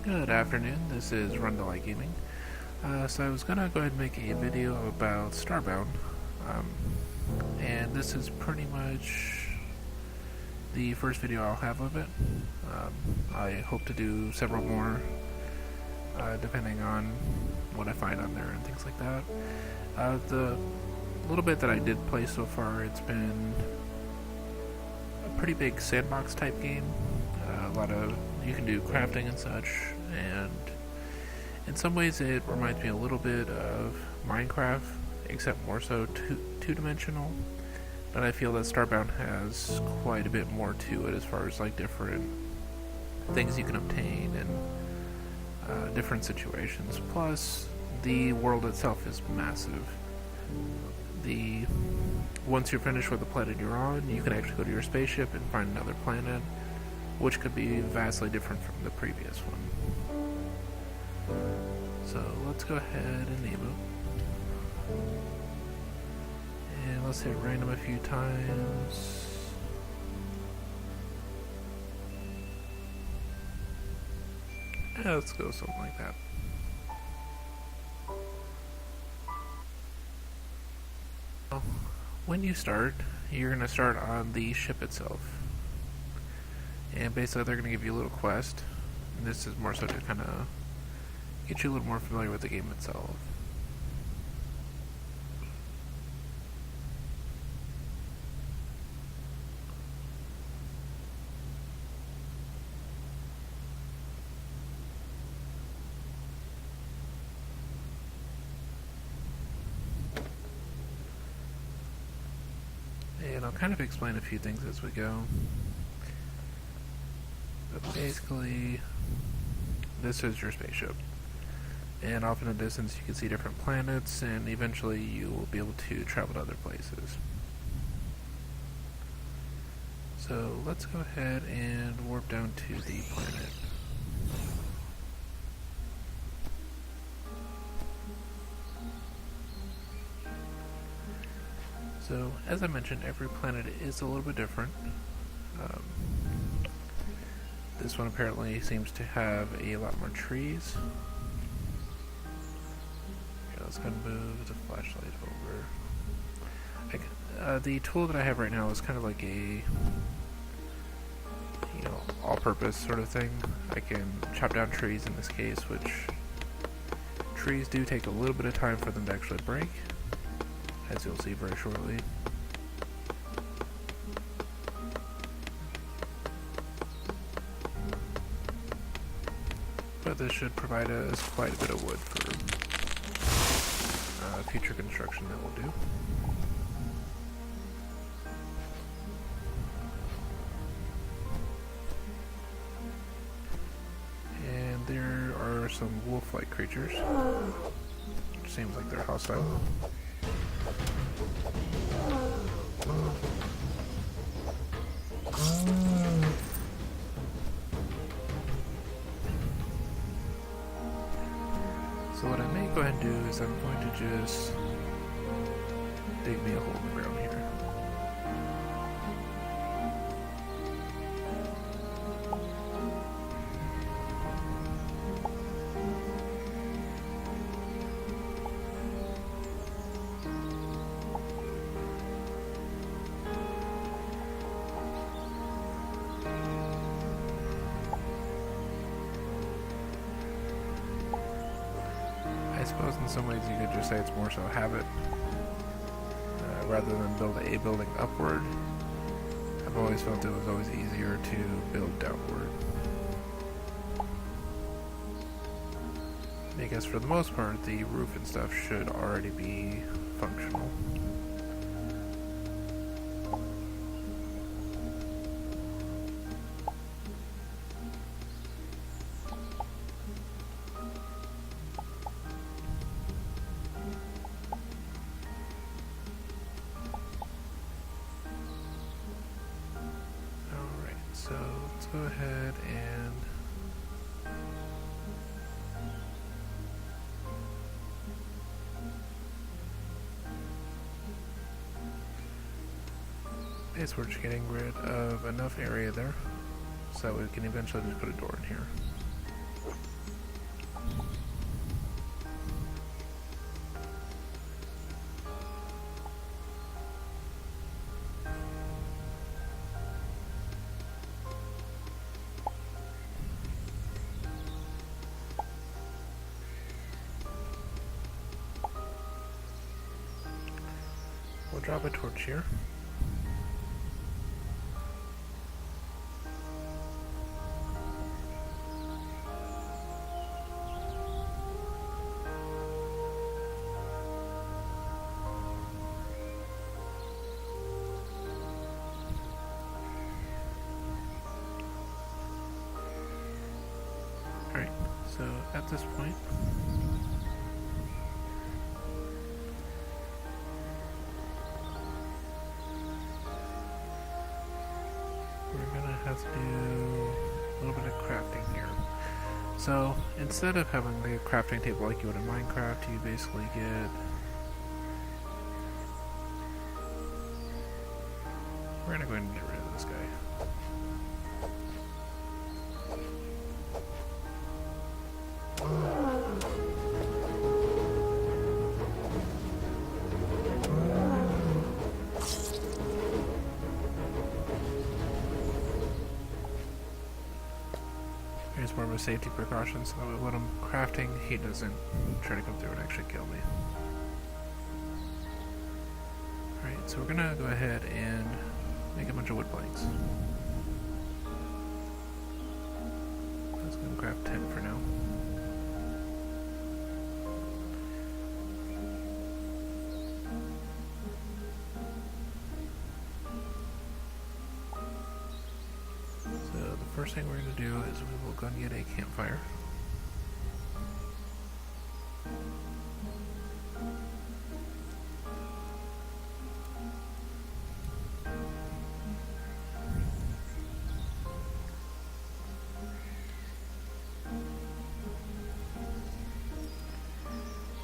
Good afternoon, this is Rundlii Gaming. So I was gonna go ahead and make a video about Starbound, um, and this is pretty much the first video I'll have of it. I hope to do several more, depending on what I find on there and things like that. The little bit that I did play so far, it's been a pretty big sandbox type game. A lot of, you can do crafting and such, and in some ways it reminds me a little bit of Minecraft, except more so two-dimensional. But I feel that Starbound has quite a bit more to it as far as like different things you can obtain and different situations. Plus, the world itself is massive. Once you're finished with the planet you're on, you can actually go to your spaceship and find another planet, which could be vastly different from the previous one. So let's go ahead and name it. And let's hit random a few times. Yeah, let's go something like that. When you start, you're going to start on the ship itself. And basically they're going to give you a little quest. And this is more so to kind of get you a little more familiar with the game itself. And I'll kind of explain a few things as we go. But basically, this is your spaceship. And off in the distance you can see different planets, and eventually you will be able to travel to other places. So let's go ahead and warp down to the planet. So, as I mentioned, every planet is a little bit different. This one apparently seems to have a lot more trees. Okay, let's go and move the flashlight over. The tool that I have right now is kind of like a, all-purpose sort of thing. I can chop down trees in this case, which trees do take a little bit of time for them to actually break, as you'll see very shortly. But this should provide us quite a bit of wood for future construction that we'll do. And there are some wolf-like creatures, which seems like they're hostile. So what I may go ahead and do is I'm going to just dig me a hole in the ground here. I suppose in some ways you could just say it's more so habit, rather than build a building upward. I've always felt it was always easier to build downward. Because for the most part, the roof and stuff should already be functional. So let's go ahead and we're just getting rid of enough area there so we can eventually just put a door in here. drop a torch here. Alright, so at this point, we're gonna have to do a little bit of crafting here. So instead of having a crafting table like you would in Minecraft, you basically get... We're gonna go ahead and get rid of this guy. Here's more of a safety precaution so that when I'm crafting, he doesn't try to come through and actually kill me. Alright, so we're gonna go ahead and make a bunch of wood planks. Let's go and craft 10 for now. So the first thing we're going to do is we will go and get a campfire.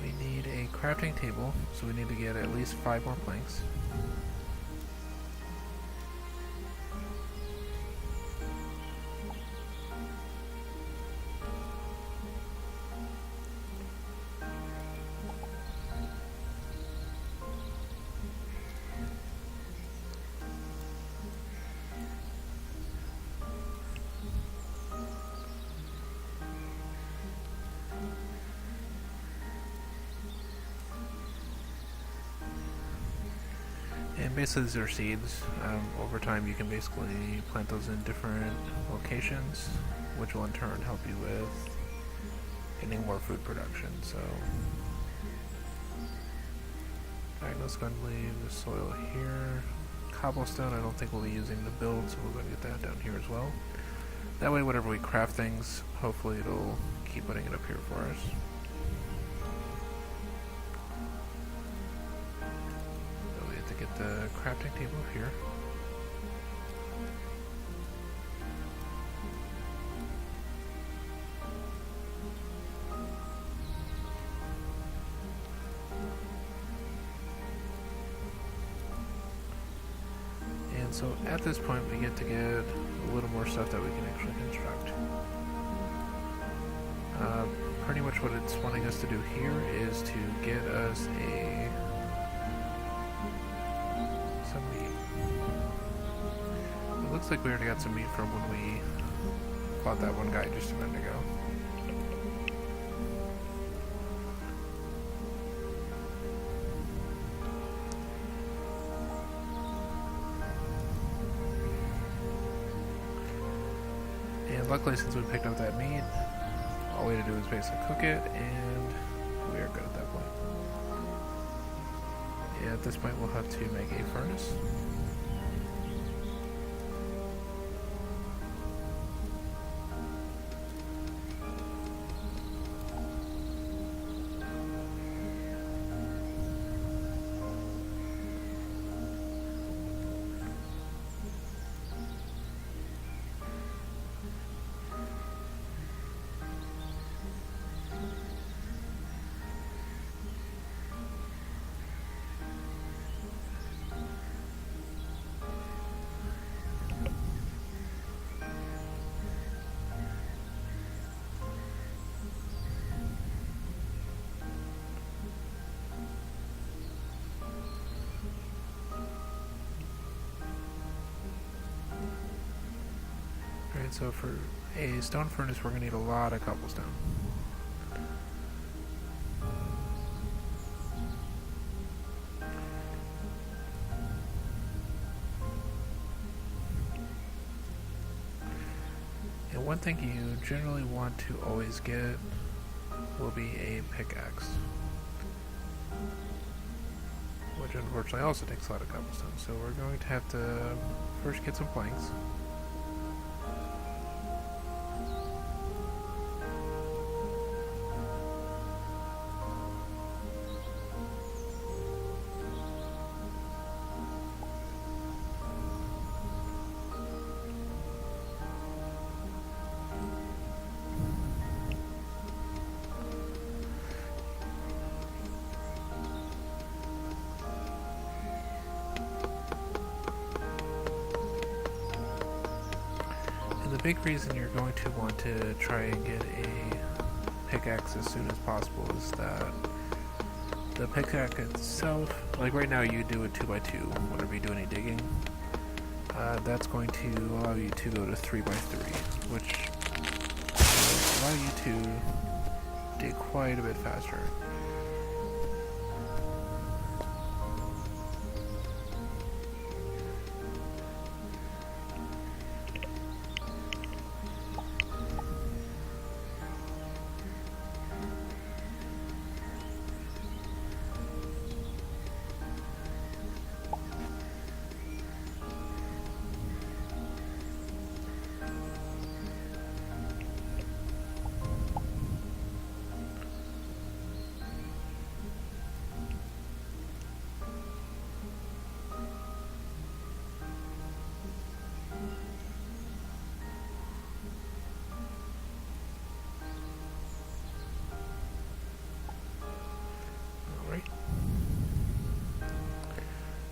We need a crafting table, so we need to get at least 5 more planks. And basically these are seeds. Over time you can basically plant those in different locations, which will in turn help you with getting more food production. So, alright, let's go and leave the soil here. Cobblestone I don't think we'll be using to build, so we'll go and get that down here as well. That way whenever we craft things, hopefully it'll keep putting it up here for us. Get the crafting table here. And so at this point we get to get a little more stuff that we can actually construct. Pretty much what it's wanting us to do here is to get us some meat. It looks like we already got some meat from when we fought that one guy just a minute ago. And luckily, since we picked up that meat, all we had to do is basically cook it, and we are good at that point. Yeah, at this point we'll have to make a furnace. So for a stone furnace, we're going to need a lot of cobblestone. One thing you generally want to always get will be a pickaxe, which unfortunately also takes a lot of cobblestone. So we're going to have to first get some planks. The big reason you're going to want to try and get a pickaxe as soon as possible is that the pickaxe itself, like right now you do a 2x2 whenever you do any digging, that's going to allow you to go to 3x3, which will allow you to dig quite a bit faster.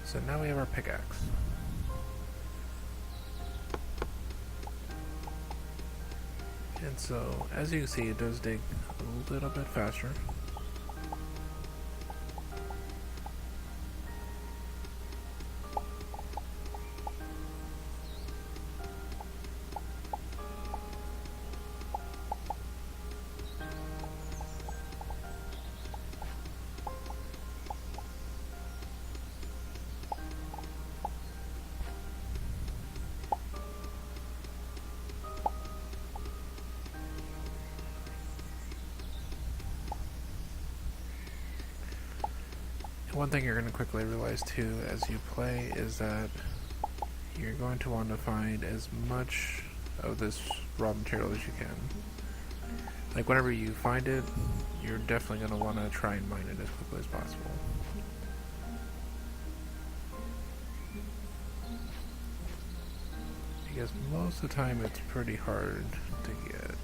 So now we have our pickaxe. And so, as you can see, it does dig a little bit faster. One thing you're going to quickly realize too as you play is that you're going to want to find as much of this raw material as you can. Like whenever you find it, you're definitely going to want to try and mine it as quickly as possible. Because most of the time it's pretty hard to get.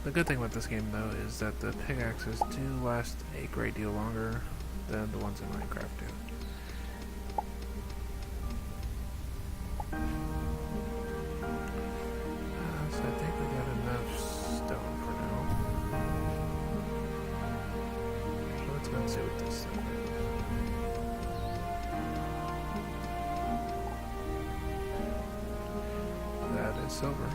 The good thing with this game though is that the pickaxes do last a great deal longer than the ones in Minecraft do. So I think we got enough stone for now. So let's go and see what this thing is. That is silver.